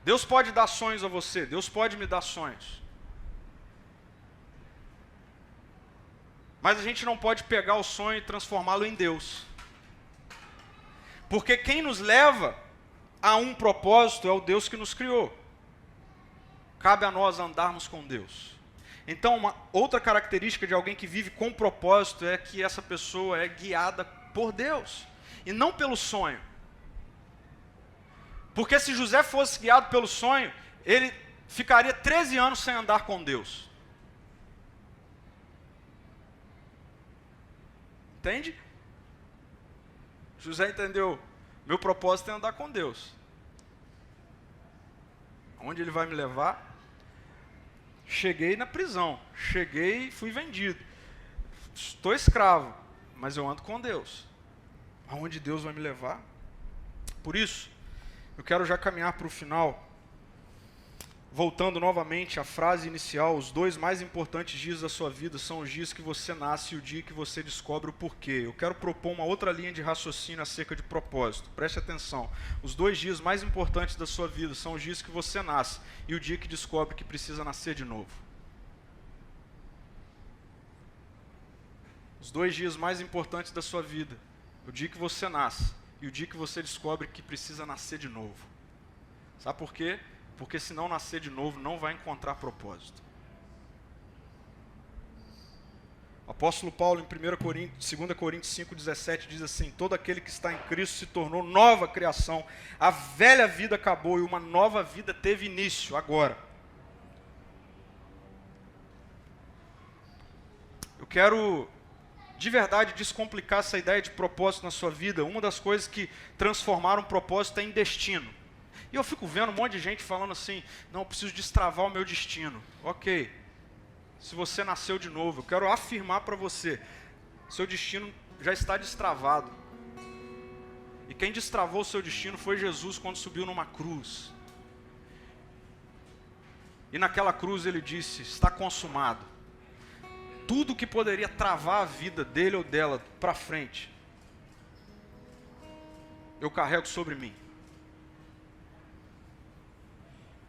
Deus pode dar sonhos a você, Deus pode me dar sonhos. Mas a gente não pode pegar o sonho e transformá-lo em Deus. Porque quem nos leva a um propósito é o Deus que nos criou. Cabe a nós andarmos com Deus. Então, uma outra característica de alguém que vive com propósito é que essa pessoa é guiada por Deus e não pelo sonho. Porque se José fosse guiado pelo sonho, ele ficaria 13 anos sem andar com Deus. Entende? José entendeu, meu propósito é andar com Deus. Onde ele vai me levar? Cheguei na prisão, cheguei e fui vendido. Estou escravo, mas eu ando com Deus. Aonde Deus vai me levar? Por isso, eu quero já caminhar para o final. Voltando novamente à frase inicial, os dois mais importantes dias da sua vida são os dias que você nasce e o dia que você descobre o porquê. Eu quero propor uma outra linha de raciocínio acerca de propósito. Preste atenção. Os 2 dias mais importantes da sua vida são os dias que você nasce e o dia que descobre que precisa nascer de novo. Os 2 dias mais importantes da sua vida, o dia que você nasce e o dia que você descobre que precisa nascer de novo. Sabe por quê? Porque se não nascer de novo, não vai encontrar propósito. O apóstolo Paulo, em 2 Coríntios 5,17, diz assim: todo aquele que está em Cristo se tornou nova criação, a velha vida acabou e uma nova vida teve início agora. Eu quero, de verdade, descomplicar essa ideia de propósito na sua vida. Uma das coisas que transformaram o propósito é em destino. E eu fico vendo um monte de gente falando assim, não, eu preciso destravar o meu destino. Ok, se você nasceu de novo, eu quero afirmar para você, seu destino já está destravado. E quem destravou o seu destino foi Jesus quando subiu numa cruz. E naquela cruz ele disse, está consumado. Tudo que poderia travar a vida dele ou dela para frente, eu carrego sobre mim.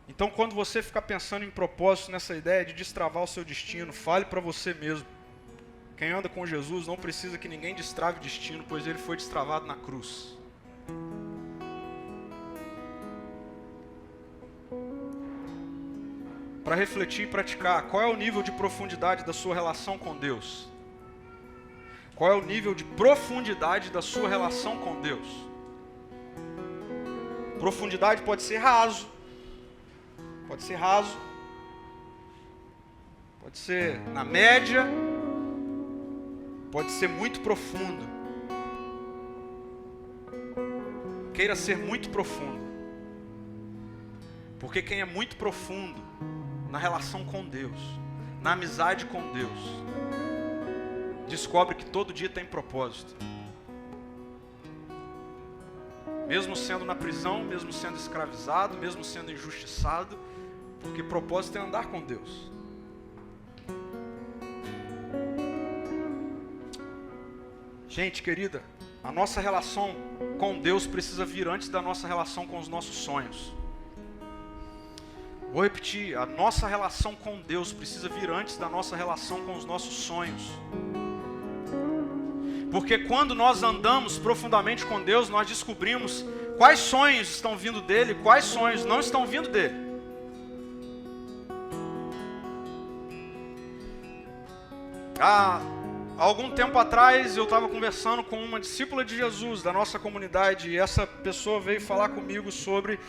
Então, quando você ficar pensando em propósito, nessa ideia de destravar o seu destino, fale para você mesmo. Quem anda com Jesus não precisa que ninguém destrave o destino, pois ele foi destravado na cruz. Para refletir e praticar, qual é o nível de profundidade da sua relação com Deus? Qual é o nível de profundidade da sua relação com Deus? Profundidade pode ser raso. Pode ser raso. Pode ser na média. Pode ser muito profundo. Queira ser muito profundo. Porque quem é muito profundo na relação com Deus, na amizade com Deus, descobre que todo dia tem propósito. Mesmo sendo na prisão, mesmo sendo escravizado, mesmo sendo injustiçado, porque propósito é andar com Deus. Gente querida, a nossa relação com Deus precisa vir antes da nossa relação com os nossos sonhos. Vou repetir, a nossa relação com Deus precisa vir antes da nossa relação com os nossos sonhos. Porque quando nós andamos profundamente com Deus, nós descobrimos quais sonhos estão vindo dele, quais sonhos não estão vindo dele. Há algum tempo atrás eu estava conversando com uma discípula de Jesus da nossa comunidade e essa pessoa veio falar comigo sobre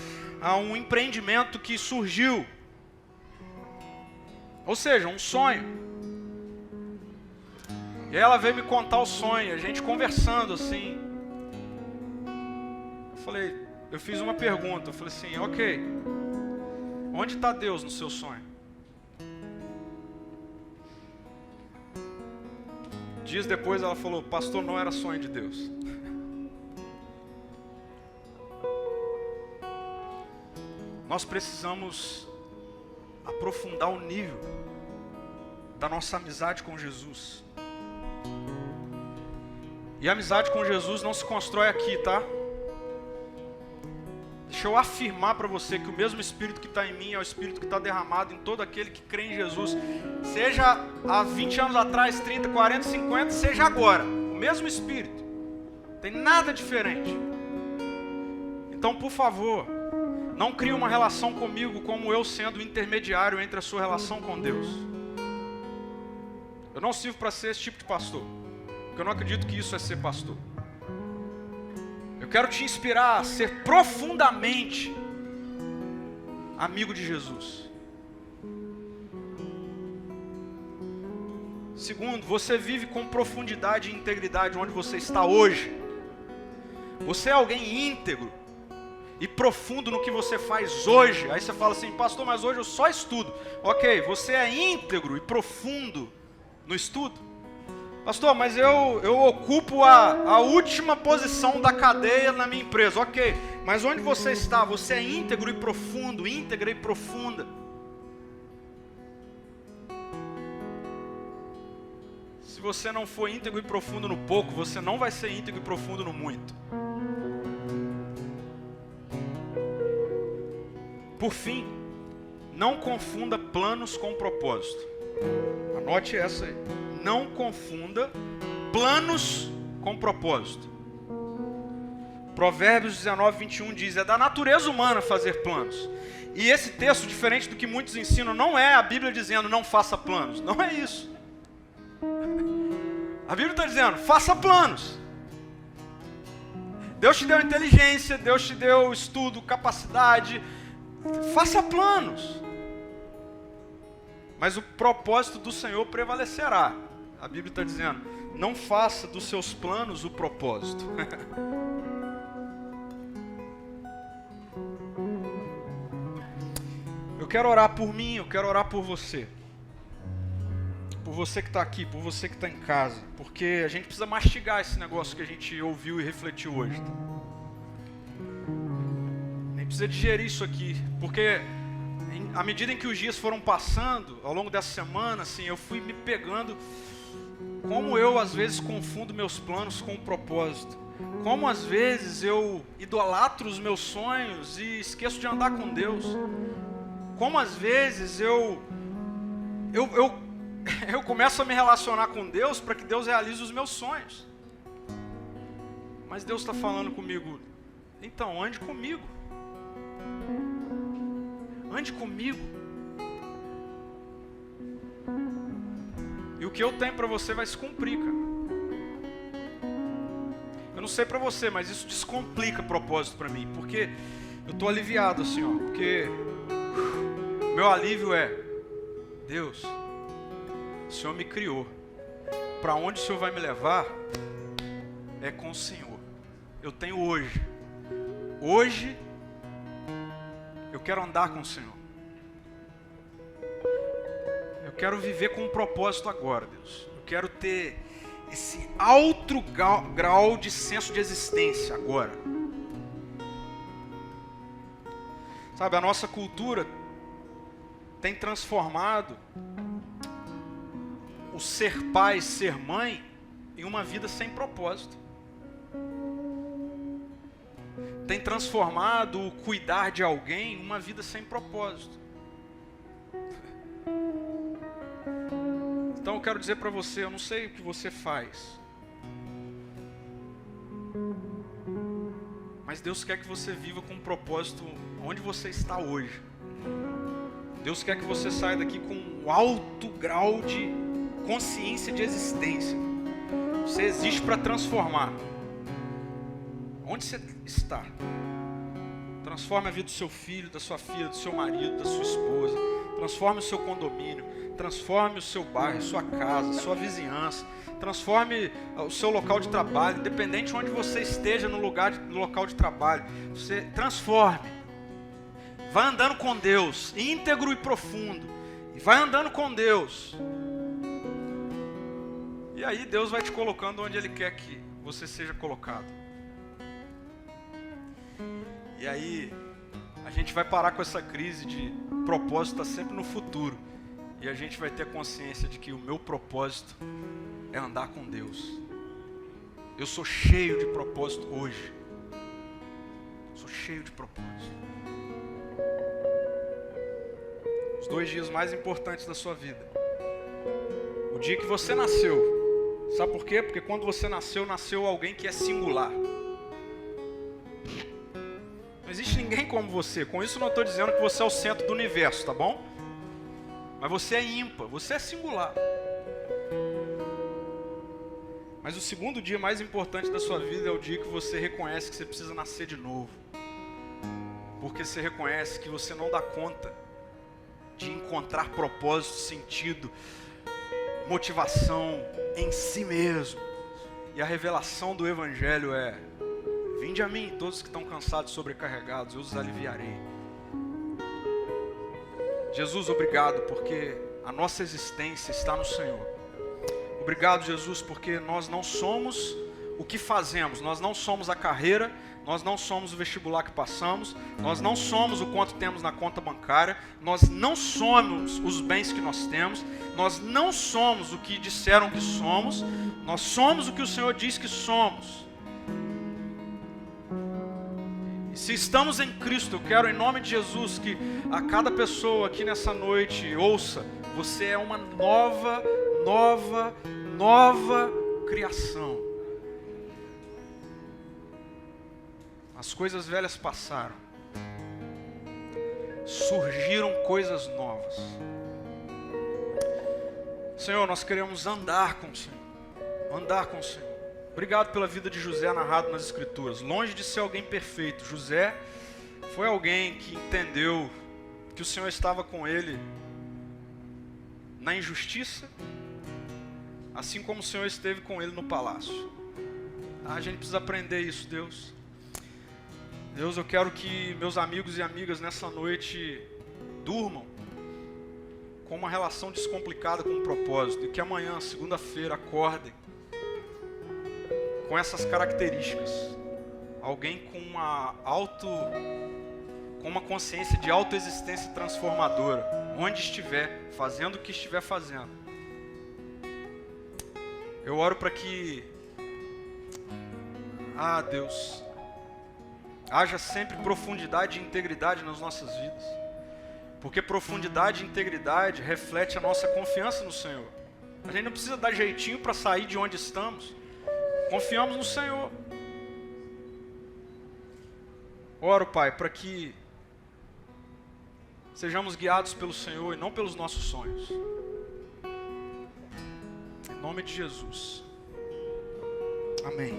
um empreendimento que surgiu. Ou seja, um sonho. E aí ela veio me contar o sonho, a gente conversando assim. Eu fiz uma pergunta, eu falei assim, ok, onde está Deus no seu sonho? Dias depois ela falou, pastor, não era sonho de Deus. Nós precisamos aprofundar o nível da nossa amizade com Jesus. E a amizade com Jesus não se constrói aqui, tá? Deixa eu afirmar para você que o mesmo Espírito que está em mim é o Espírito que está derramado em todo aquele que crê em Jesus. Seja há 20 anos atrás, 30, 40, 50, seja agora. O mesmo Espírito. Não tem nada diferente. Então, por favor, não crie uma relação comigo como eu sendo o intermediário entre a sua relação com Deus. Eu não sirvo para ser esse tipo de pastor. Porque eu não acredito que isso é ser pastor. Eu quero te inspirar a ser profundamente amigo de Jesus. Segundo, você vive com profundidade e integridade onde você está hoje. Você é alguém íntegro e profundo no que você faz hoje. Aí você fala assim, pastor, mas hoje eu só estudo. Ok, você é íntegro e profundo no estudo. Pastor, mas eu ocupo a última posição da cadeia na minha empresa. Ok, mas onde você está? Você é íntegro e profundo, íntegra e profunda. Se você não for íntegro e profundo no pouco, você não vai ser íntegro e profundo no muito. Por fim, não confunda planos com propósito. Anote essa aí. Não confunda planos com propósito. Provérbios 19, 21 diz, é da natureza humana fazer planos. E esse texto, diferente do que muitos ensinam, não é a Bíblia dizendo não faça planos. Não é isso. A Bíblia está dizendo, faça planos. Deus te deu inteligência, Deus te deu estudo, capacidade. Faça planos. Mas o propósito do Senhor prevalecerá. A Bíblia está dizendo, não faça dos seus planos o propósito. Eu quero orar por mim, eu quero orar por você. Por você que está aqui, por você que está em casa. Porque a gente precisa mastigar esse negócio que a gente ouviu e refletiu hoje. Tá? A gente precisa digerir isso aqui. Porque à medida em que os dias foram passando, ao longo dessa semana, assim, eu fui me pegando como eu às vezes confundo meus planos com o propósito. Como às vezes eu idolatro os meus sonhos e esqueço de andar com Deus. Como às vezes eu começo a me relacionar com Deus para que Deus realize os meus sonhos. Mas Deus está falando comigo, então ande comigo. Ande comigo. E o que eu tenho para você vai se cumprir, cara. Eu não sei para você, mas isso descomplica propósito para mim. Porque eu estou aliviado assim, ó. Porque meu alívio é, Deus, o Senhor me criou. Para onde o Senhor vai me levar é com o Senhor. Eu tenho hoje. Hoje eu quero andar com o Senhor. Eu quero viver com um propósito agora, Deus. Eu quero ter esse alto grau de senso de existência agora. Sabe, a nossa cultura tem transformado o ser pai, ser mãe, em uma vida sem propósito. Tem transformado o cuidar de alguém em uma vida sem propósito. Então eu quero dizer para você, eu não sei o que você faz, mas Deus quer que você viva com um propósito onde você está hoje. Deus quer que você saia daqui com um alto grau de consciência de existência. Você existe para transformar. Onde você está? Transforme a vida do seu filho, da sua filha, do seu marido, da sua esposa. Transforme o seu condomínio. Transforme o seu bairro, sua casa, sua vizinhança. Transforme o seu local de trabalho. Independente de onde você esteja no local de trabalho. Você transforme. Vai andando com Deus, íntegro e profundo. E vai andando com Deus. E aí Deus vai te colocando onde Ele quer que você seja colocado. E aí a gente vai parar com essa crise de propósito estar sempre no futuro. E a gente vai ter consciência de que o meu propósito é andar com Deus. Eu sou cheio de propósito hoje. Sou cheio de propósito. Os 2 dias mais importantes da sua vida. O dia que você nasceu. Sabe por quê? Porque quando você nasceu alguém que é singular. Não existe ninguém como você. Com isso não estou dizendo que você é o centro do universo, tá bom? Mas você é ímpar, você é singular. Mas o segundo dia mais importante da sua vida é o dia que você reconhece que você precisa nascer de novo. Porque você reconhece que você não dá conta de encontrar propósito, sentido, motivação em si mesmo. E a revelação do Evangelho é: vinde a mim, todos que estão cansados e sobrecarregados, eu os aliviarei. Jesus, obrigado, porque a nossa existência está no Senhor. Obrigado, Jesus, porque nós não somos o que fazemos, nós não somos a carreira, nós não somos o vestibular que passamos, nós não somos o quanto temos na conta bancária, nós não somos os bens que nós temos, nós não somos o que disseram que somos, nós somos o que o Senhor diz que somos. Se estamos em Cristo, eu quero em nome de Jesus que a cada pessoa aqui nessa noite ouça: você é uma nova criação. As coisas velhas passaram, surgiram coisas novas. Senhor, nós queremos andar com o Senhor, andar com o Senhor. Obrigado pela vida de José narrado nas Escrituras. Longe de ser alguém perfeito, José foi alguém que entendeu que o Senhor estava com ele na injustiça, assim como o Senhor esteve com ele no palácio. A gente precisa aprender isso, Deus. Deus, eu quero que meus amigos e amigas nessa noite durmam com uma relação descomplicada com o propósito, e que amanhã, segunda-feira, acordem com essas características. Alguém com uma com uma consciência de autoexistência transformadora, onde estiver, fazendo o que estiver fazendo. Eu oro para que, Deus, haja sempre profundidade e integridade nas nossas vidas, porque profundidade e integridade reflete a nossa confiança no Senhor. A gente não precisa dar jeitinho para sair de onde estamos, confiamos no Senhor. Oro, Pai, para que sejamos guiados pelo Senhor e não pelos nossos sonhos. Em nome de Jesus. Amém.